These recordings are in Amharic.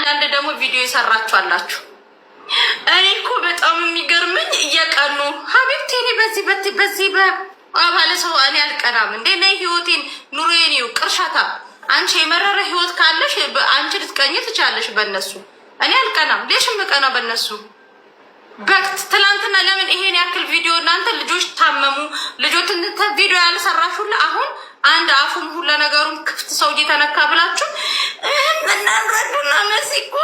አንድ ደግሞ ቪዲዮ ይሰራችሁ አላችሁ። እኔ እኮ በጣም የሚገርመኝ እየቀኑ ሀቢብቴ እኔ በዚህ በአባለ ሰው እኔ አልቀናም እንዴ ነይ ህይወቴን ኑሮዬን ይው ቅርሻታ አንቺ የመረረ ህይወት ካለሽ አንቺ ልትቀኝ ትቻለሽ በእነሱ እኔ አልቀናም። ለሽም ቀና በእነሱ በክት ትላንትና ለምን ይሄን ያክል ቪዲዮ እናንተ ልጆች ታመሙ ልጆችን ቪዲዮ ያልሰራሹላ አሁን አንድ አፉም ሁሉ ነገሩን ክፍት ሰው እየተነካ ብላችሁ እናንረዱና መስይቆ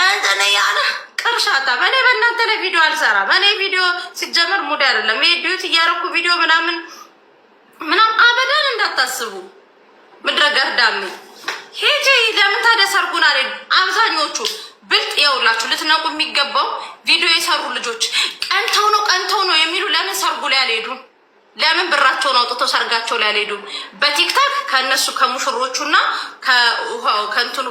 አንተ ነህ ያለ ቅርሻታ በኔ በእናንተ ላይ ቪዲዮ አልሰራም። እኔ ቪዲዮ ሲጀመር ሙድ አይደለም ዲዩት እያረኩ ቪዲዮ ምናምን አበዳን እንዳታስቡ። ምድረ ገርዳሚ ሄጂ ለምን ታዲያ ሰርጉን አለኝ። አብዛኞቹ ብልጥ የውላችሁ ልትነቁ የሚገባው ቪዲዮ የሰሩ ልጆች ቀንተው ነው የሚሉ ለምን ሰርጉ ላይ አልሄዱም? ለምን ብራቸውን አውጥተው ሰርጋቸው ላይ አልሄዱም? በቲክታክ ከነሱ ከሙሽሮቹና ከእንትኑ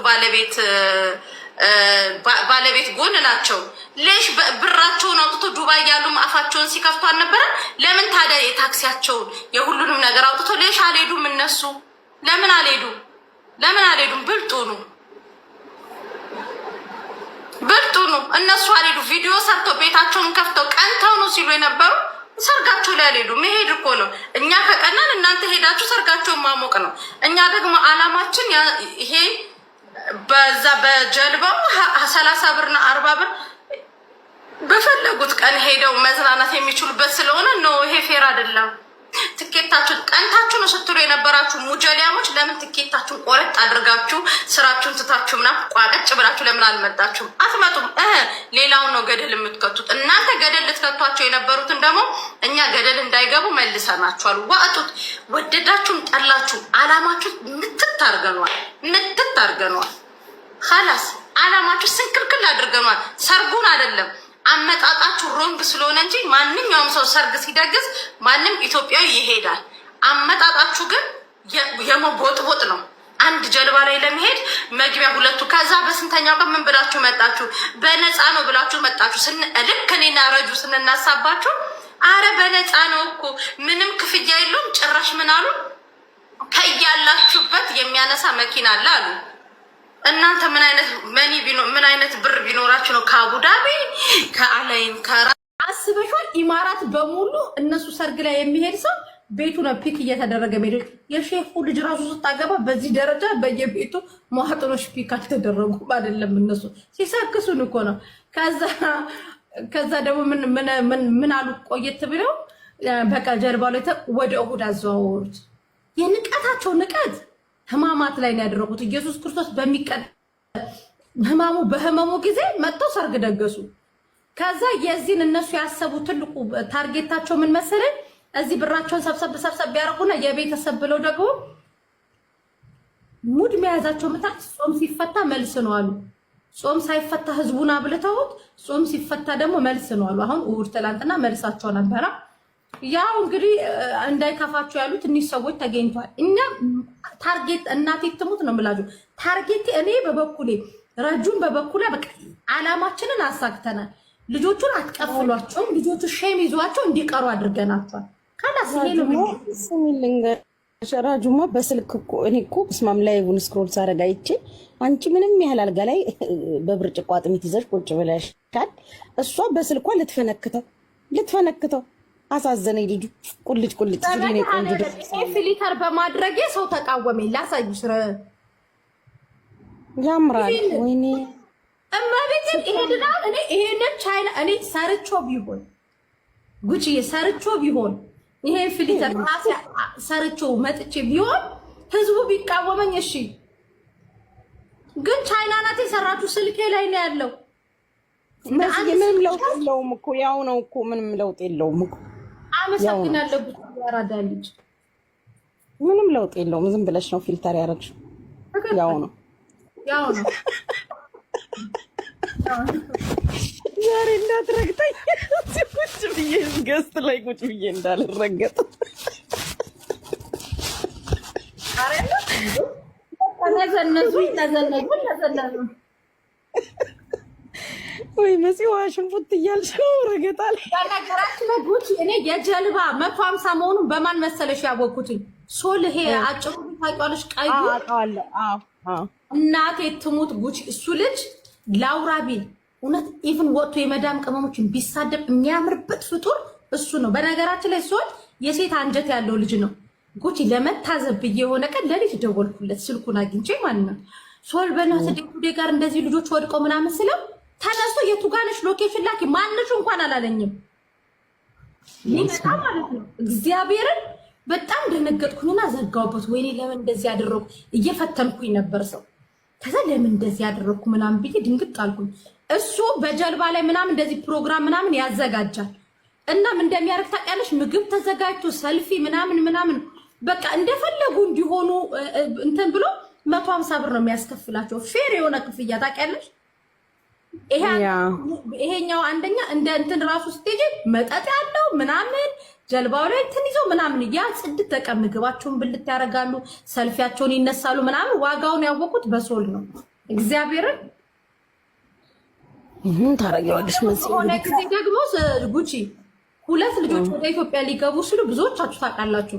ባለቤት ጎን ናቸው። ሌሽ ብራቸውን አውጥተው ዱባይ ያሉ አፋቸውን ሲከፍቱ አልነበረ? ለምን ታዲያ የታክሲያቸውን የሁሉንም ነገር አውጥተው ሌሽ አልሄዱም? እነሱ ለምን አልሄዱም? ብልጡ ነው። እነሱ አልሄዱ። ቪዲዮ ሰርተው ቤታቸውን ከፍተው ቀንተው ነው ሲሉ የነበሩ ሰርጋቸው ላይ አልሄዱ። መሄድ እኮ ነው። እኛ ከቀናን እናንተ ሄዳችሁ ሰርጋቸውን ማሞቅ ነው። እኛ ደግሞ አላማችን ይሄ በዛ በጀልባው 30 ብርና 40 ብር በፈለጉት ቀን ሄደው መዝናናት የሚችሉበት ስለሆነ ነው። ይሄ ፌር አይደለም። ትኬታችሁ ቀንታችሁ ነው ስትሉ የነበራችሁ ሙጀሊያሞች ለምን ትኬታችሁን ቆረጥ አድርጋችሁ ስራችሁን ትታችሁ ምናምን ቋቀጭ ብላችሁ ለምን አልመጣችሁም? አትመጡም። ሌላውን ነው ገደል የምትከቱት እናንተ። ገደል ልትከቷቸው የነበሩትን ደግሞ እኛ ገደል እንዳይገቡ መልሰናችኋል። ዋጡት። ወደዳችሁም ጠላችሁ አላማችሁ ምትት አድርገኗል። ኸላስ አላማችሁ ስንክልክል አድርገኗል። ሰርጉን አይደለም አመጣጣችሁ ሮንግ ስለሆነ እንጂ ማንኛውም ሰው ሰርግ ሲደግስ ማንም ኢትዮጵያዊ ይሄዳል። አመጣጣችሁ ግን የመቦጥቦጥ ነው። አንድ ጀልባ ላይ ለመሄድ መግቢያ 2 ከዛ በስንተኛው ቀን ምን ብላችሁ መጣችሁ? በነፃ ነው ብላችሁ መጣችሁ። ልክ እኔና ረጁ ስንናሳባችሁ አረ በነፃ ነው እኮ ምንም ክፍያ የለውም። ጭራሽ ምን አሉ? ከያላችሁበት የሚያነሳ መኪና አለ አሉ። እናንተ ምን አይነት ብር ቢኖራችሁ ነው ከአቡዳቢ ከአላይን አስበሽዋል? ኢማራት በሙሉ እነሱ ሰርግ ላይ የሚሄድ ሰው ቤቱ ነው ፒክ እየተደረገ ሄደ። የሼፉ ልጅ ራሱ ስታገባ በዚህ ደረጃ በየቤቱ መዋጥኖች ፒክ አልተደረጉም። አይደለም እነሱ ሲሳክሱን እኮ ነው። ከዛ ደግሞ ምን አሉ? ቆየት ብለው በቃ ጀርባው ላይ ወደ እሁድ አዘዋወሩት። የንቀታቸው ንቀት ህማማት ላይ ነው ያደረጉት። ኢየሱስ ክርስቶስ በህመሙ ጊዜ መጥተው ሰርግ ደገሱ። ከዛ የዚህን እነሱ ያሰቡ ትልቁ ታርጌታቸው ምን መሰለኝ? እዚህ ብራቸውን ሰብሰብ ቢያደርጉና የቤተሰብ ብለው ደግሞ ሙድ መያዛቸው ምታት ጾም ሲፈታ መልስ ነው አሉ። ጾም ሳይፈታ ህዝቡን አብልተውት ጾም ሲፈታ ደግሞ መልስ ነው አሉ። አሁን እሑድ ትላንትና መልሳቸው ነበረ። ያው እንግዲህ እንዳይከፋቸው ያሉት እኒህ ሰዎች ተገኝቷል። እኛ ታርጌት እናቴ ትሙት ነው የምላችሁ። ታርጌት እኔ በበኩሌ ረጁን በበኩሌ በቃ አላማችንን አሳክተናል። ልጆቹን አትቀፍሏቸውም። ልጆቹ ሼም ይዟቸው እንዲቀሩ አድርገናቸዋል። ካላስ ራጁማ በስልክ እኮ እኔ እኮ በስማም ላይ ስክሮል ሳረጋ አይቼ አንቺ ምንም ያህል አልጋ ላይ በብርጭቆ አጥሚት ይዘሽ ቁጭ ብለሻል። እሷ በስልኳ ልትፈነክተው አሳዘነኝ። ልጁ ቁልጭ ስለኔ ቆንጆ ፊልተር በማድረጌ ሰው ተቃወመኝ። ላሳይሽ ያምራል። ወይኔ እማቤቴን ይሄድናል። እኔ ይሄንን ቻይና እኔ ሰርቾ ቢሆን ጉቺ ሰርቾ ቢሆን ይሄ ፊልተር ሰርቾ መጥቼ ቢሆን ህዝቡ ቢቃወመኝ እሺ። ግን ቻይና ናት የሰራችሁ። ስልኬ ላይ ነው ያለው። ምንም ለውጥ የለውም እኮ ያው ነው እኮ ምንም ለውጥ የለውም እኮ። አመሰግናለሁ። ያራዳ ልጅ ምንም ለውጥ የለውም። ዝም ብለሽ ነው ፊልተር ያደረግሽው። ያው ነው። ዛሬ እንዳትረግጠኝ ቁጭ ብዬ ገስት ላይ ቁጭ ብዬ እንዳልረገጥ ተዘነዙ ወይ መሲ ዋሽን ፉት እያልሽ ረገጣ ላይ ነገራችን ጉቺ። እኔ የጀልባ 150 መሆኑን በማን መሰለሽ ያወኩትኝ? ሶል ይሄ አጭሩ ታውቂዋለሽ? ቀዩ እናቴ ትሙት ጉቺ እሱ ልጅ ላውራ ቢል እውነት ኢቭን ወጥቶ የመዳም ቅመሞችን ቢሳደብ የሚያምርበት ፍጡር እሱ ነው። በነገራችን ላይ ሶል የሴት አንጀት ያለው ልጅ ነው። ጉቺ ለመታዘብ ብዬ የሆነ ቀን ለሊት ደወልኩለት ስልኩን አግኝቼ ማለት ነው። ሶል በእናትህ ዴኩዴ ጋር እንደዚህ ልጆች ወድቀው ምናምን ስለው ተነስቶ የቱጋነሽ ሎኬሽን ላኪ ማንሹ እንኳን አላለኝም። ሊመጣ ማለት ነው። እግዚአብሔርን በጣም ደነገጥኩኝና ዘጋውበት። ወይኔ ለምን እንደዚህ ያደረኩ እየፈተንኩኝ ነበር ሰው። ከዛ ለምን እንደዚህ ያደረኩ ምናምን ብዬ ድንግጥ አልኩኝ። እሱ በጀልባ ላይ ምናምን እንደዚህ ፕሮግራም ምናምን ያዘጋጃል። እናም እንደሚያደርግ ታውቂያለሽ፣ ምግብ ተዘጋጅቶ ሰልፊ ምናምን በቃ እንደፈለጉ እንዲሆኑ እንትን ብሎ 150 ብር ነው የሚያስከፍላቸው። ፌር የሆነ ክፍያ ታውቂያለሽ። ይሄኛው አንደኛ እንደ እንትን ራሱ ስቴጅ መጠጥ ያለው ምናምን ጀልባው ላይ እንትን ይዞ ምናምን ያ ጽድት ተቀም ምግባቸውን ብልት ያደርጋሉ፣ ሰልፊያቸውን ይነሳሉ ምናምን። ዋጋውን ያወቁት በሶል ነው። እግዚአብሔርን ታረጋለሽ ሆነ ጊዜ ደግሞ ጉቺ 2 ልጆች ወደ ኢትዮጵያ ሊገቡ ሲሉ ብዙዎቻችሁ ታውቃላችሁ።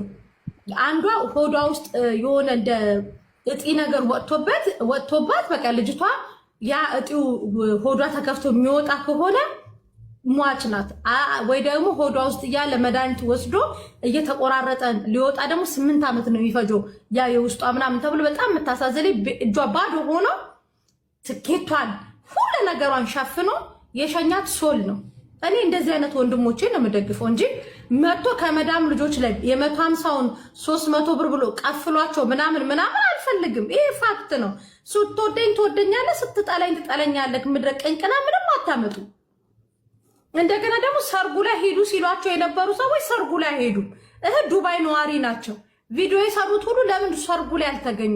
አንዷ ሆዷ ውስጥ የሆነ እንደ እጢ ነገር ወጥቶባት በቃ ልጅቷ ያ እጢው ሆዷ ተከፍቶ የሚወጣ ከሆነ ሟች ናት። ወይ ደግሞ ሆዷ ውስጥ እያለ መድኃኒት ወስዶ እየተቆራረጠ ሊወጣ ደግሞ 8 ዓመት ነው የሚፈጀው ያ የውስጧ ምናምን ተብሎ በጣም የምታሳዝነኝ እጇ ባዶ ሆኖ ትኬቷን ሁሉ ነገሯን ሸፍኖ የሸኛት ሶል ነው። እኔ እንደዚህ አይነት ወንድሞቼ ነው የምደግፈው እንጂ መጥቶ ከመዳም ልጆች ላይ የ150ውን 300 ብር ብሎ ቀፍሏቸው ምናምን አልፈልግም። ይሄ ፋክት ነው። ስትወደኝ ትወደኛለህ፣ ስትጠላኝ ትጠለኛለህ። ምድረ ቅንቅና ምንም አታመጡ። እንደገና ደግሞ ሰርጉ ላይ ሄዱ ሲሏቸው የነበሩ ሰዎች ሰርጉ ላይ ሄዱ። ዱባይ ነዋሪ ናቸው። ቪዲዮ የሰሩት ሁሉ ለምን ሰርጉ ላይ አልተገኙ?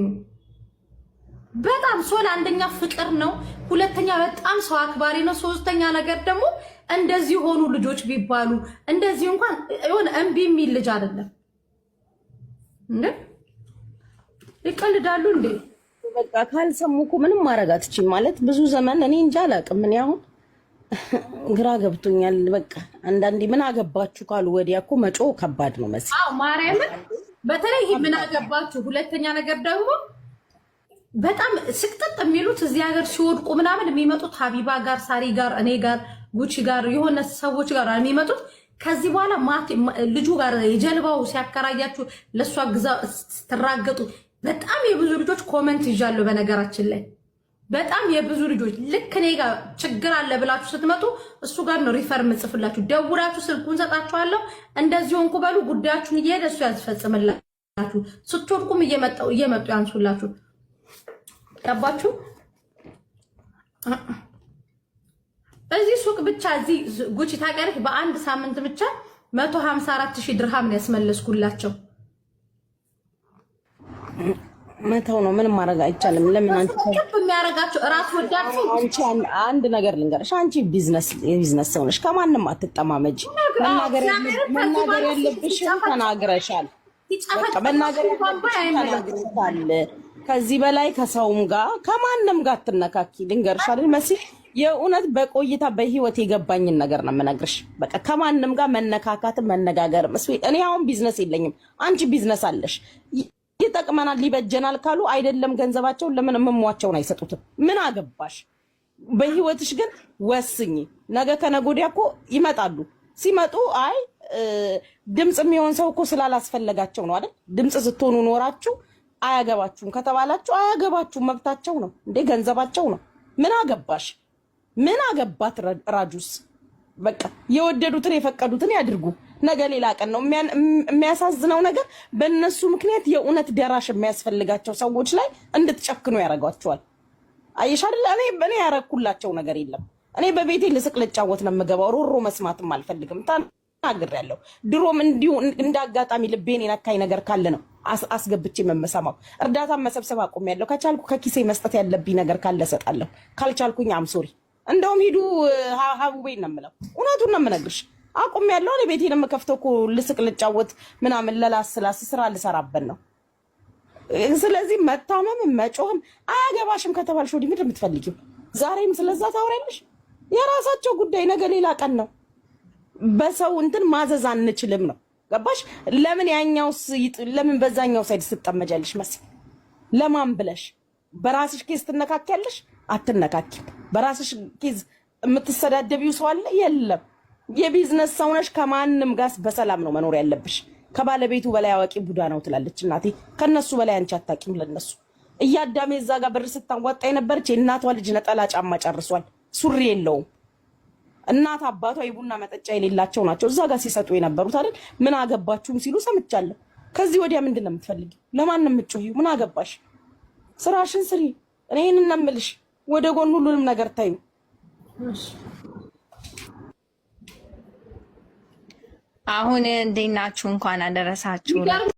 በጣም ሶል አንደኛ ፍቅር ነው፣ ሁለተኛ በጣም ሰው አክባሪ ነው፣ ሶስተኛ ነገር ደግሞ እንደዚህ ሆኑ ልጆች ቢባሉ እንደዚህ እንኳን የሆነ እምቢ የሚል ልጅ አይደለም። እንዴ ይቀልዳሉ እንዴ? በቃ ካልሰሙ እኮ ምንም ማድረግ አትችይም ማለት ብዙ ዘመን እኔ እንጃ አላውቅም። እኔ አሁን ግራ ገብቶኛል። በቃ አንዳንዴ ምን አገባችሁ ካሉ ወዲያ እኮ መጮ ከባድ ነው መሰለኝ። አዎ ማርያምን፣ በተለይ ምን አገባችሁ። ሁለተኛ ነገር ደግሞ በጣም ስቅጥጥ የሚሉት እዚህ ሀገር ሲወድቁ ምናምን የሚመጡት ሀቢባ ጋር፣ ሳሪ ጋር፣ እኔ ጋር፣ ጉቺ ጋር የሆነ ሰዎች ጋር የሚመጡት ከዚህ በኋላ ልጁ ጋር የጀልባው ሲያከራያችሁ ለእሷ ግዛ ስትራገጡ በጣም የብዙ ልጆች ኮመንት ይዣለሁ። በነገራችን ላይ በጣም የብዙ ልጆች ልክ እኔ ጋር ችግር አለ ብላችሁ ስትመጡ እሱ ጋር ነው ሪፈር ምጽፍላችሁ። ደውላችሁ ስልኩን ሰጣችኋለሁ። እንደዚህ ሆንኩ በሉ፣ ጉዳያችሁን እየሄደ እሱ ያስፈጽምላችሁ። ስትወድቁም እየመጡ ያንሱላችሁ። ገባችሁ? እዚህ ሱቅ ብቻ እዚህ ጉቺ ታውቂያለሽ፣ በአንድ ሳምንት ብቻ 154,000 ድርሃም ነው ያስመለስኩላቸው። መተው ነው፣ ምንም ማድረግ አይቻልም። ለምን አንቺ የሚያረጋቸው እራስ ወዳድ አንቺ አንድ ነገር ልንገርሽ፣ አንቺ የቢዝነስ ሰው ነሽ፣ ከማንም አትጠማመጂ። መናገር ያለብሽ ተናግረሻል። መናገር ያለብሽ ከዚህ በላይ ከሰውም ጋር ከማንም ጋር አትነካኪ። ልንገርሽ አይደል መሲ፣ የእውነት በቆይታ በህይወት የገባኝን ነገር ነው የምነግርሽ። በቃ ከማንም ጋር መነካካትም መነጋገርም እኔ አሁን ቢዝነስ የለኝም፣ አንቺ ቢዝነስ አለሽ። ይጠቅመናል ሊበጀናል ካሉ አይደለም ገንዘባቸውን ለምን መሟቸውን አይሰጡትም? ምን አገባሽ? በህይወትሽ ግን ወስኝ። ነገ ከነገ ወዲያ እኮ ይመጣሉ። ሲመጡ አይ ድምፅ የሚሆን ሰው እኮ ስላላስፈለጋቸው ነው አይደል? ድምፅ ስትሆኑ ኖራችሁ አያገባችሁም ከተባላችሁ አያገባችሁም፣ መብታቸው ነው እንዴ፣ ገንዘባቸው ነው። ምን አገባሽ? ምን አገባት ራጁስ? በቃ የወደዱትን የፈቀዱትን ያድርጉ። ነገ ሌላ ቀን ነው። የሚያሳዝነው ነገር በእነሱ ምክንያት የእውነት ደራሽ የሚያስፈልጋቸው ሰዎች ላይ እንድትጨክኑ ያደርጓቸዋል። አየሽ አይደል? እኔ ያረኩላቸው ነገር የለም። እኔ በቤቴ ልስቅ ልጫወት ነው የምገባው። ሮሮ መስማትም አልፈልግም። ተናግሬያለሁ። ድሮም እንዲሁ እንዳጋጣሚ ልቤን የነካኝ ነገር ካለ ነው አስገብቼ የምሰማው። እርዳታ መሰብሰብ አቁሜያለሁ። ከቻልኩ ከኪሴ መስጠት ያለብኝ ነገር ካለ እሰጣለሁ። ካልቻልኩኝ አምሶሪ። እንደውም ሂዱ ሀቡቤን ነው የምለው። እውነቱን ነው የምነግርሽ። አቁሜያለሁ። እኔ ቤቴን የምከፍተው እኮ ልስቅ ልጫወት ምናምን ለላስላስ ስራ ልሰራበት ነው። ስለዚህ መታመም መጮህም አያገባሽም ከተባልሽ ወዲህ ምንድን የምትፈልጊው? ዛሬም ስለዛ ታወሪያለሽ። የራሳቸው ጉዳይ፣ ነገ ሌላ ቀን ነው። በሰው እንትን ማዘዝ አንችልም ነው። ገባሽ? ለምን ያኛውስ ለምን በዛኛው ሳይድ ስትጠመጃለሽ? መስ ለማን ብለሽ በራስሽ ኬዝ ትነካኪያለሽ? አትነካኪም። በራስሽ ኬዝ የምትሰዳደቢው ሰው አለ? የለም። የቢዝነስ ሰው ነሽ። ከማንም ጋር በሰላም ነው መኖር ያለብሽ። ከባለቤቱ በላይ አዋቂ ቡዳ ነው ትላለች እናቴ። ከነሱ በላይ አንቺ አታውቂም። ለነሱ እያዳሜ እዛ ጋር ብር ስታዋጣ የነበረች የእናቷ ልጅ ነጠላ ጫማ ጨርሷል፣ ሱሪ የለውም። እናት አባቷ የቡና መጠጫ የሌላቸው ናቸው እዛ ጋር ሲሰጡ የነበሩት አይደል? ምን አገባችሁም ሲሉ ሰምቻለሁ። ከዚህ ወዲያ ምንድን ነው የምትፈልጊው? ለማን ነው የምትጮሂው? ምን አገባሽ? ስራሽን ስሪ። እኔ ይሄንን ነው የምልሽ። ወደ ጎን ሁሉንም ነገር ታዩ። አሁን እንዴት ናችሁ? እንኳን አደረሳችሁ።